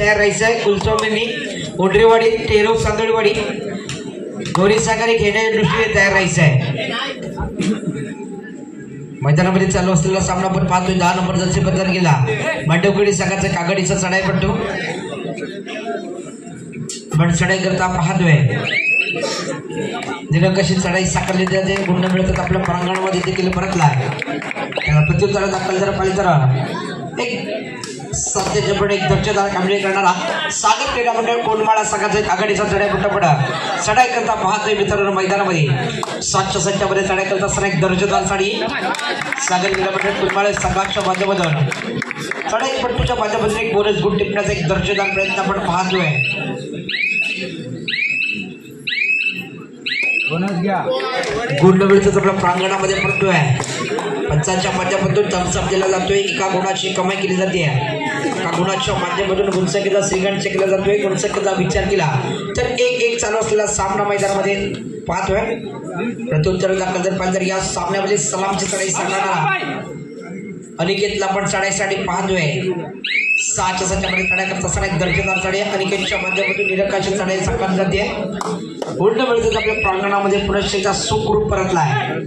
तयार राहायचं आहे. कुलस्वामींनी ओढरीवाडी टेरो सांदोडीवाडी गौरी सागरी घेण्याच्या दृष्टीने तयार राहायचं आहे. मैदानामध्ये चालू असलेला सामना पण पाहतोय. 10 नंबर जर्सी बदल गेला मांडवकडी संघाचा कागडीचा चढाई पट्टू पण चढाई करता पाहतोय. कशी चढाई साकारली जाते गुण मिळतात आपल्या प्रांगणामध्ये देखील परतला. त्याला प्रत्युत्तर दाखल जर पाहिजे तर एक सत्तेचे एक दर्जेदार कामगिरी करणारा सागर क्रीडा मंडळ कोंडमाळा संघाचा आघाडीचा चढाई पट्टा चढाई करता पाहतोय मित्रांनो. मैदानामध्ये 7 मध्ये चढाई करत असताना एक दर्जेदार साडी सागर क्रीडा मंडळ कोंडमाळा संघाच्या माध्यमातून चढाई पट्टूच्या माध्यमातून एक बोनस गुण टिपण्याचा एक दर्जेदार प्रयत्न आपण पाहतोय. गुण मिळतात आपल्या प्रांगणामध्ये पडतोय. पंचांच्या माध्यमातून थम्सअप दिला जातोय. एका गुणाची कमाई केली जाते. एका गुणाच्या माध्यमातून गुणसंख्येचा श्रीगणेश केला जातोय. गुणसंख्येचा विचार केला तर 1-1 चालू असलेला सामना मैदानामध्ये पाहतोय. प्रत्युत्तर दाखल जर पाहिजे तर या सामन्यामध्ये सलामची चढाई सांगणारा अनिकेतला पण चढाईसाठी पाहतोय. 6 मध्ये चढाई करत असताना एक दर्जेदार चढाई अनिकेतच्या माध्यमातून निरकाची चढाई साकारली जाते. गुण मिळतात आपल्या प्रांगणामध्ये पुनश्च सुखरूप परतला आहे.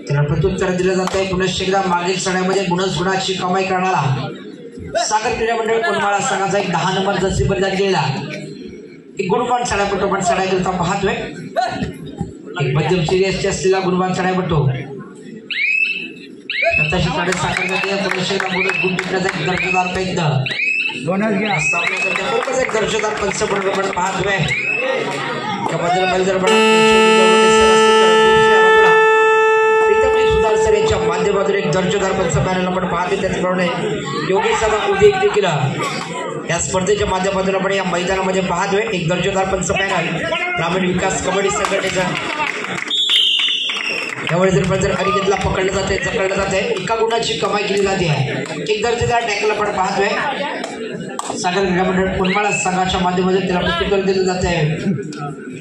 त्याला प्रत्युत्तर दिलं जात आहे. पुनश्च एकदा मागील चढाईमध्ये गुणाची कमाई करणारा सागर क्रीडा मंडळ कोंडमाळा संघाचा एक 10 नंबर जर्सी बदल गेला. एक गुणवान चढाईपट्टू पण चढाई करता पाहतोय. एक मध्यम सिरियसची असलेला गुणवान चढाईपट्टू तशी चढाई साकार जाते. पुनश्च एकदा गुण टिकण्याचा एक दर्जेदार प्रयत्न एक दर्जेदार पंचपट आपण पाहतोय. सुधारसरेच्या माध्यमातून एक दर्जेदार पंच पॅनल आपण पाहतोय. त्याचप्रमाणे योगेश दादा उदय देखील या स्पर्धेच्या माध्यमातून आपण या मैदानामध्ये पाहतोय. एक दर्जेदार पंच पॅनल ग्रामीण विकास कबड्डी संघटनेचा यावेळी जर अनिकेतला पकडलं जाते जकडलं जाते. एका गुणाची कमाई केली जाते. एक दर्जेदार टॅकल आपण पाहतोय. सागर क्रीडा मंडळ कोंडमाळा संघाच्या माध्यमातून त्याला प्रत्युत्तर दिलं जात आहे.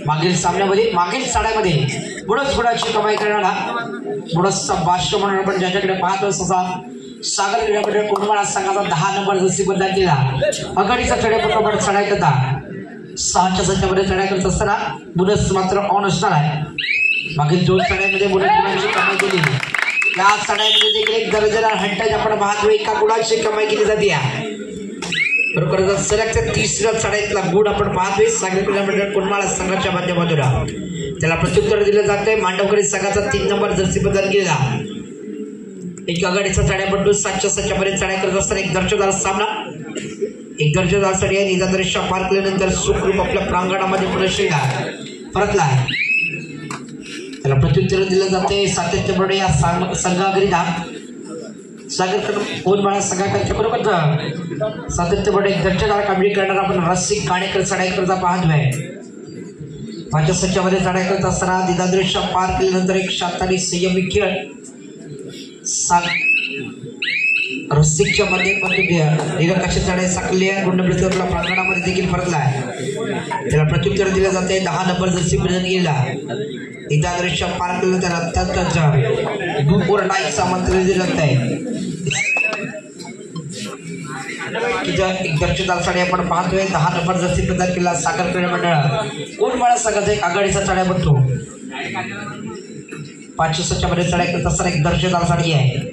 मागील सामन्यामध्ये मागील साड्यामध्ये गुणाची कमाई करणारा गुणसचा बादशाह म्हणून आपण ज्याच्याकडे पाहतो तसा सागर क्रीडा मंडळ कोंडमाळा संघाचा 10 नंबर जर्सी बदल केला. आघाडीचा चढाईपट्टा चढाई करता 6 मध्ये चढाई करत असताना गुणस मात्र ऑन असणार आहे. मागील 2 चढाईमध्ये गुणाची कमाई केली. या चढाईमध्ये देखील एक दर्जेदार हंटाज आपण पाहतो. एका गुणाची कमाई केली जाते. बरोबर सलगच्या 3ऱ्या चढाईतला गुण आपण पाहतोय. सागर क्रीडा मंडळ कोंडमाळा संघाच्या माध्यमातून त्याला प्रत्युत्तर दिलं जातंय. मांडवकरी संघाचा 3 नंबर जर्सी बदल गेला. एक आघाडीचा चढाईपट्टू 7 मध्ये चढाई करत असताना एक दर्जेदार सामना एक दर्जेदार चढाई आहे. निदानरेषा पार केल्यानंतर सुखरूप आपल्या प्रांगणामध्ये परतला आहे. त्याला प्रत्युत्तर दिलं जाते. सातत्यपूर्ण या संघाकरिता सागर कोंडमाळा संघाकडच्या बरोबर सातत्यपूर्ण एक दर्जेदार कामगिरी करणारा आपण रसिक काणेकर चढाई करता पाहतोय. 5 मध्ये चढाई करत असताना निदानरेषा पार केल्यानंतर एक शांततानी संयमी खेळ रसिकच्या माध्यमातून निरकाची चढाई साकारली आहे. गुण मिळतात प्रांगणामध्ये देखील परतला आहे. त्याला प्रत्युत्तर दिलं जाते. 10 नंबर जर्सी बदल गेला. निदानरेषा पार केलं तर अत्यंत दुःख आमंत्रण दिलं जात आहे. एक दर्जेदार चढाई आपण पाहतोय. 10 नंबर जर्सी बदल केला. सागर क्रीडा मंडळ कोंडमाळा संघाचा एक आघाडीचा चढाई बनतो. 5 मध्ये चढाई करत असताना एक दर्जेदार चढाई आहे.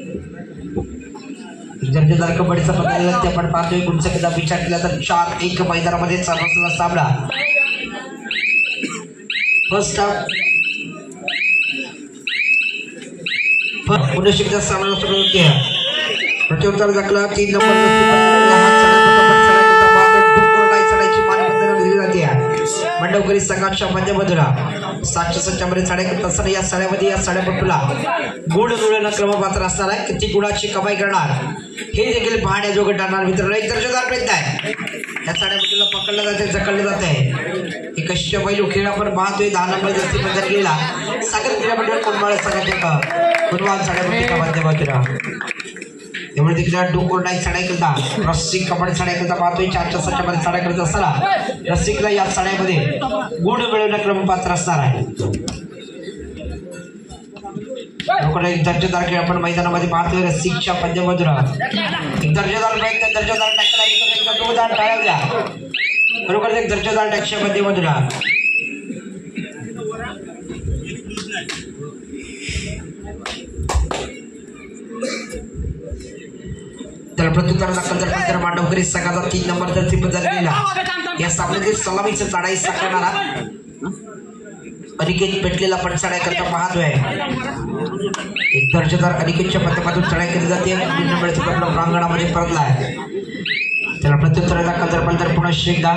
दर्जेदार कबड्डीचा बदल ते आपण पाहतोय. गुणसंख्येचा विचार केला तर 4-1 मैदानामध्ये चालू असलेला सामना. फर्स्ट हाफ पुनश्च सामना सुरू होते. प्रत्युत्तर दाखला 3 मंडवकरी संघाच्या माध्यमातून 7 मध्ये चढाई करत असताना या साड्यामध्ये या साड्यापट्टूला गुण मिळवणं क्रमपात्र असणार आहे. किती गुणाची कमाई करणार हे देखील पाहण्याजोगं ठरणार. मित्रांनो एक दर्जेदार प्रयत्न आहे. या साड्यापट्टूला पकडलं जाते जकडलं जात आहे. एक पैलू खेळ आपण पाहतोय. 10 नंबर जर्सी बदल गेला. सागर क्रीडा मंडळ कोंडमाळा संघाच्या गुणवान साड्यापट्टीच्या माध्यमातून त्यामुळे देखील डोकोरडाई चढाई करता रसिक कबड्डी चढाई करता पाहतोय. 4 मध्ये चढाई करत असताना रसिकला या चढाईमध्ये गुण मिळवणं क्रमपात्र असणार आहे. एक दर्जेदार खेळ आपण मैदानामध्ये पाहतोय रसिकच्या माध्यमातून एक दर्जेदार टाळ्या द्या बरोबर एक दर्जेदार टॅक्सच्या माध्यमातून त्याला प्रत्युत्तर दाखल मांडवकरी संघाचा 3 नंबर जर्सी बदल केला या सामन्यातील सलामीचं चढाई साकारणारा अनिकेत पेटलेला पण चढाई करता पाहतोय एक दर्जेदार अनिकेतच्या माध्यमातून चढाई केली जाते आपल्या प्रांगणामध्ये परतला आहे त्याला प्रत्युत्तर दाखल पुन्हा एकदा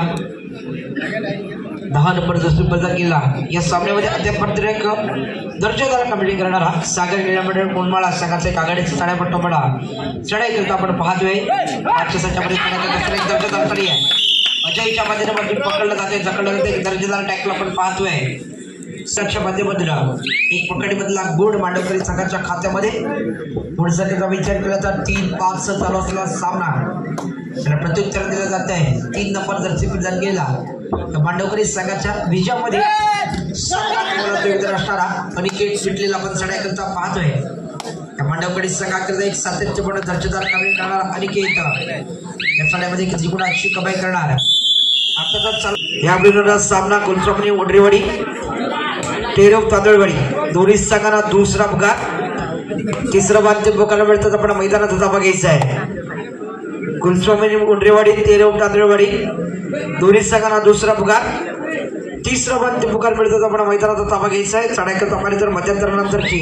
10 नंबर जर्सी बदल केला या सामन्यामध्ये अद्याप एक दर्जेदार कमेंटिंग करणारा सागर क्रीडा मंडळ कोंडमाळा संघाचा एक आघाडीचा चढाईपट्टा पडा चढाई करता आपण पाहतोय आजच्या संचामध्ये एक दर्जेदार चढाई आहे अजयच्या माध्यमातून पकडलं जाते जकडलं जाते दर्जेदार टॅकल आपण पाहतोय सक्षम माध्यमातून एक पकडीमधला गुड मांडवकरी संघाच्या खात्यामध्ये पुढचा त्याचा विचार केला तर 3-5 चालू असलेला सामना त्याला प्रत्युत्तर दिलं जात आहे 3 नंबर जर्सी प्रदान केला तर मांडवकरी संघाच्या विजयामध्ये असणारा अनिकेत पेटलेला आपण चढाई करता पाहतोय त्या मांडवकरी संघाकरिता एक सातत्यपूर्ण दर्जेदार कामे करणारा अनिकेत या चढाईमध्ये किती गुणांची कमाई करणार या विरोधात सामना गुलचोपणी ओढरीवाडी टेरव तांदळवाडी दोन्ही संघांना दुसरा पुकार तिसरा बांधते पुकारला मिळतात आपण मैदानात धावा घ्यायचा आहे गुलचोपणी ओढरीवाडी टेरव तांदळवाडी दोन्ही संघांना दुसरा पुकार तिसरा बांधते पुकार मिळतात आपण मैदानात धावा घ्यायचा आहे चढाई करता पाहिजे तर मध्यंतरानंतरची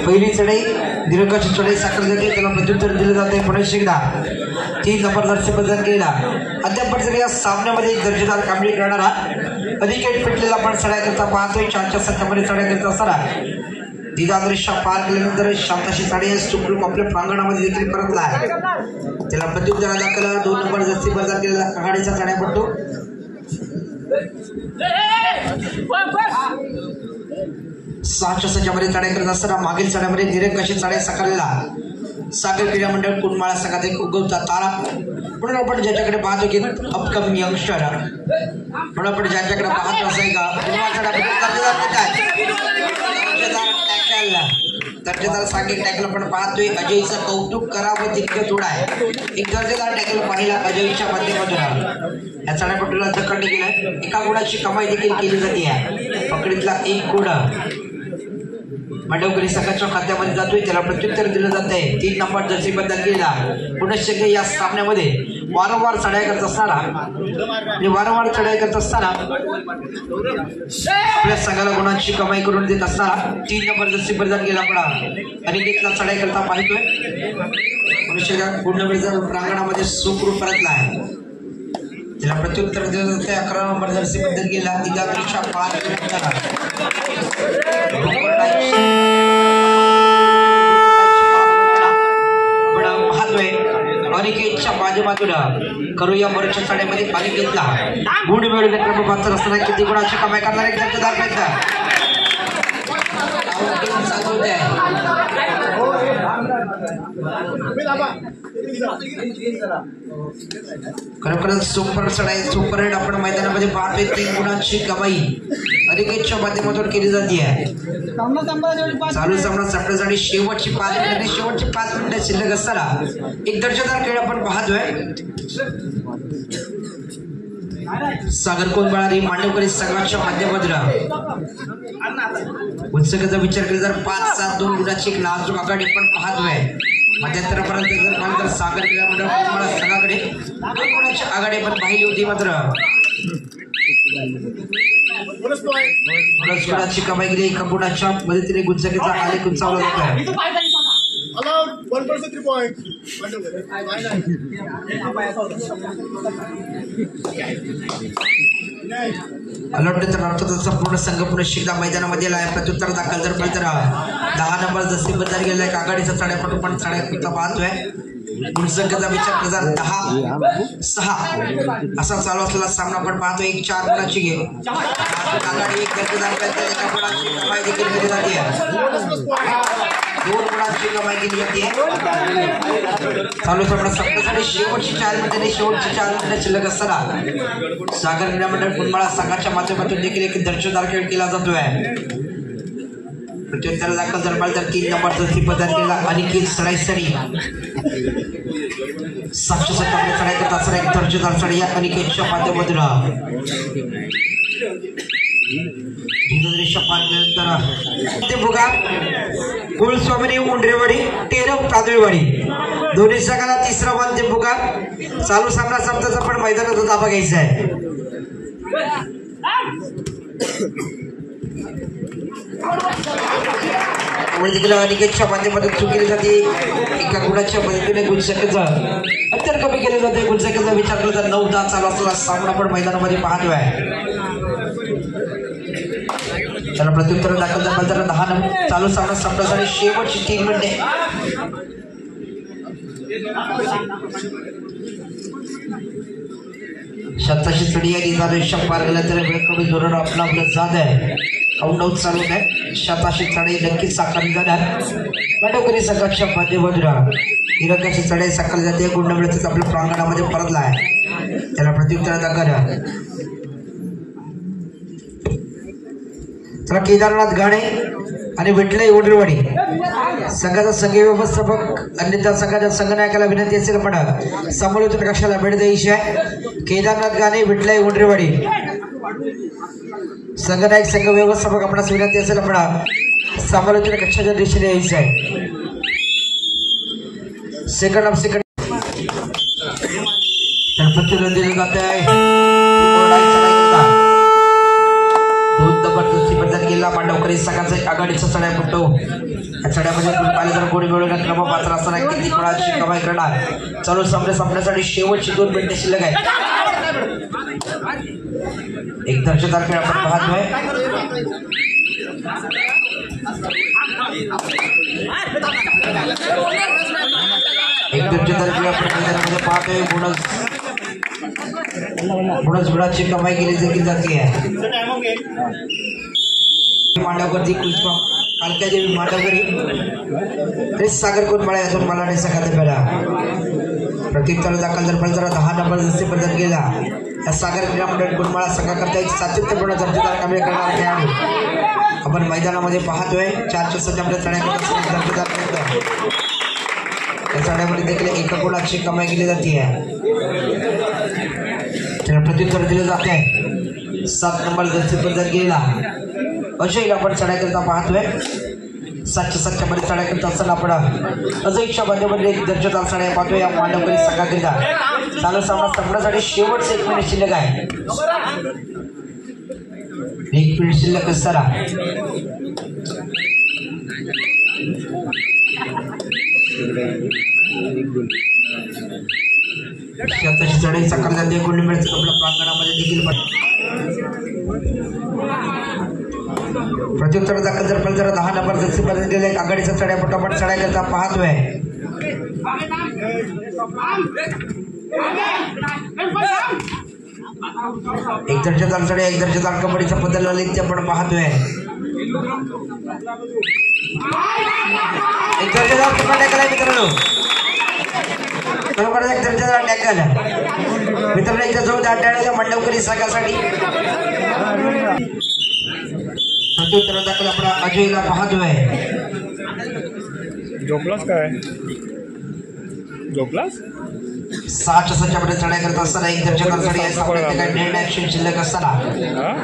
पहिली चढाई दीर्घाची चढाई साकारली जाते त्याला प्रत्युत्तर दिलं जाते पुन्हा एकदा 3 नंबर जर्सी बदल केला अद्याप या सामन्यामध्ये एक दर्जेदार कामगिरी करणारा अनिकेत पेटलेला आपण चढाई करता पाहतोय 4च्या संख्यामध्ये चढाई करत असताना दिगादृश्य पार केल्यानंतर शांताशी चढाई सुखरूप आपल्या प्रांगणामध्ये देखील परतला आहे त्याला प्रत्युत्तर दाखल 2 नंबर जर्सी बदल केलेला आघाडीचा चढाईपट्टू 6च्या संख्यामध्ये चढाई करत असताना मागील चढाईमध्ये दीर्घ कशी चढाई साकारलेला सागर क्रीडा मंडळ कुंडमाळा संघात एक उगवता तारा म्हणून आपण ज्याच्याकडे पाहतो की अपकमिंग यंगस्टर म्हणून आपण ज्याच्याकडे पाहतो असं दर्जेदार सांगेल टॅकल आपण पाहतोय अजयचं कौतुक करावं तितकं थोडं आहे एक दर्जेदार टॅकल पाहिला अजयच्या माध्यमातून या चढाईपट्टीला जखडले गेलं एका गुणाची कमाई देखील केली जाते पकडीतला एक गुण मांडवकरी संघाच्या खात्यामध्ये जातोय त्याला प्रत्युत्तर दिलं जात आहे 3 नंबर जर्सी बदल केला पुन्हा या सामन्यामध्ये वारंवार चढाई करत असताना आपल्या संघाला गुणांची कमाई करून देत असताना 3 नंबर जर्सी बदल केला पडा अनिकेतला चढाई करता पाहिजे पुन्हा पूर्णवेळचा प्रांगणामध्ये सुखरूप परतला आहे त्याला प्रत्युत्तर दिलं जाते 11 नंबर जर्सी बदल केला दिगादृश्य पार अनिकेतच्या माध्यमातून करूया मोर्चा चढाईमध्ये अनिकेतला गुण मिळवले क्रमांक असताना किती गुणाची कमाई करणार एक दर्जेदार प्रयत्न खरोखरच सुपर चढाई सुपर हिट आपण मैदानामध्ये पाहतोय 3 गुणांची कमाई अनिकेतच्या माध्यमातून केली जाते चालू सामना संपण्यासाठी शेवटची 5 मिनिटे शिल्लक असताना एक दर्जेदार खेळ आपण पाहतोय सागर कोंडमाळा मांडवकरी संघाच्या माध्यमातून उत्सुकतेचा विचार केला तर 5-7-2 गुणाची एक नाजूक आघाडी पण पाहतोय मध्यंतरापर्यंत जर पाहिलं तर सागर क्रीडा मंडळ कोंडमाळा संघाकडे 2 गुणाची आघाडी पण पाहिली होती मात्र गुणाची कमाई केली एका गुणाच्या मदतीने गुंजकेचा आलेख उंचावला जातो संपूर्ण संघ पुन्हा शिकदा मैदानामध्ये प्रत्युत्तर दाखल जर पाहिजे 10 नंबर जसे बदल गेला एक आघाडीचा चढाईपट्टू पण चढाई पाहतोय गुणसंख्येचा विचार केला 10-6 असा चालू असलेला सामना आपण पाहतोय एक 4 गुणाची घे आघाडी एक दर्जेदार एका गुणाची कमाई देखील केली जाते 2 गुणांची कमाई केली जाते चालू सामना संपण्यासाठी शेवटची 4 मिनिटे शिल्लक असताना सागर क्रीडा मंडळ कुंडमाळा संघाच्या माध्यमातून देखील एक दर्जेदार खेळ केला जातोय प्रत्युत्तर दाखल जर 3 नंबरचा प्रदान केला अनिकेत सडाईसडी 760 चढाई करत असताना एक दर्जेदार चढाई या अनिकेतच्या माध्यमातून ते बघा कुलस्वामिनी उंडरेवाडी टेरव तांदळवाडी दोन्ही संघाला तिसरा मान ते बघा चालू सामना संपताचा पण मैदानाचा ताबा घ्यायचा आहे अनिकेतच्या माध्यमातून चुकीली जाते एका गुणाच्या मदतीने गुणसंख्येचा अंतर कमी केले जाते गुणसंख्येचा विचार केला तर 9-10 चालू असलेला सामना पण मैदानामध्ये पाहतोय त्याला प्रत्युत्तर दाखल झालं 10 नंबर चालू सामना संपण्यासाठी शेवटची 3 मिनिटे शताशी चढी आहे निदान पार केला तर वेळ कमी धोरण आपलं जात आहे काउंटडाऊन चालू आहे शताशी चढाई नक्कीच साकारली जाणार मांडवकरी संघाच्या माध्यमातून तिरंगाची चढाई साकारली जाते गुंड मिळतच आपल्या प्रांगणामध्ये परतला आहे त्याला प्रत्युत्तर दाखल त्याला केदारनाथ गाणे आणि विठ्ठल उंडरेवाडी संघाचा संघीय व्यवस्थापक अन्यथा संघाच्या संघनायकाला विनंती असेल पण समालोचन कक्षाला भेट द्यायची आहे केदारनाथ गाणे विठ्ठल उंडरेवाडी संघनायक संघ व्यवस्थापक आपणास विनंती असेल पण समालोचन कक्षाच्या दिशेने यायचं आहे सेकंड ऑफ सेकंड प्रत्युत्तर दिलं जात आहे केला मांडवकरी संघाचा आघाडीचा चढाई पट्टो या चढ्यामध्ये पाहिलं तर कोणी मिळवण्यात क्रम पात्र असताना किती कोणाची कमाई करणार चालू सामने संपण्यासाठी शेवटची 2 मिनिटे शिल्लक आहे एक दर्जेदार खेळ आपण पाहतोय एक दर्जेदार खेळ आपण मैदानामध्ये पाहतोय बोनस गुणाची कमाई केली देखील जाते मांडवकरती कुलस्वा कालक्या देवी मांडवकरी सागर कोटमाळे अजून मला नाही सांगत पहिला प्रत्युत्तर दाखल जर 10 नंबर जसे प्रदान केला या सागर क्रीडा मंडळ कोटमाळा संघाकरता एक सातत्यपूर्ण दर्जेदार कामे करणारा खेळाडू आपण मैदानामध्ये पाहतोय 4 सज्जामध्ये चढाई करत दर्जेदार या चढाईमध्ये देखील एका गुणाची कमाई केली जाते त्याला प्रत्युत्तर दिले जाते आहे 7 नंबर जसे प्रदान केला अजयला आपण चढाई करता पाहतोय 700 मध्ये चढाई करत असताना आपण अजयच्या माध्यमातून एक दर्जेदार चढाई पाहतोय या मांडवकरी संघाकरिता चालू सामना संपण्यासाठी शेवटचे 1 मिनिट शिल्लक आहे 1 मिनिट शिल्लक असताना शताशी चढाई साकार जाते गुंड मिळत आपल्या प्रांगणामध्ये देखील प्रत्युत्तर दाखल जर 10 नंबर जसे पर्यंत गेले आघाडीचा चढाई पटापट चढाई करता पाहतोय एक दर्जेदार चढाई एक दर्जेदार कबड्डीचा बदल आले ते आपण पाहतोय एक दर्जेदार टॅकल मित्रांनो बरोबर एक दर्जेदार टॅकल मित्रांनो एकदा जाऊ द्या मांडवकरी संघासाठी प्रत्युत्तर दाखल आपण अजयला पाहतोय झोपलास काय झोपलास 6 मध्ये चढाई करत असताना एक दर्जेदार चढाई आहे सामन्यात निर्णय ऍक्शन शिल्लक असताना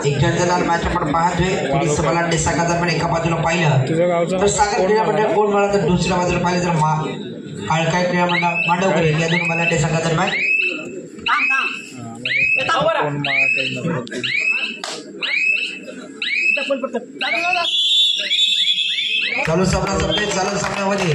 एक दर्जेदार मॅच आपण पाहतोय पोलीस बलांडे संघादरम्यान एका बाजूला पाहिलं तर सागर क्रीडा मंडळ कोण मला तर दुसऱ्या बाजूला पाहिलं तर काळकाय क्रीडा मंडळ मांडवकरी या दोन बलांडे संघादरम्यान चालू सामन्यामध्ये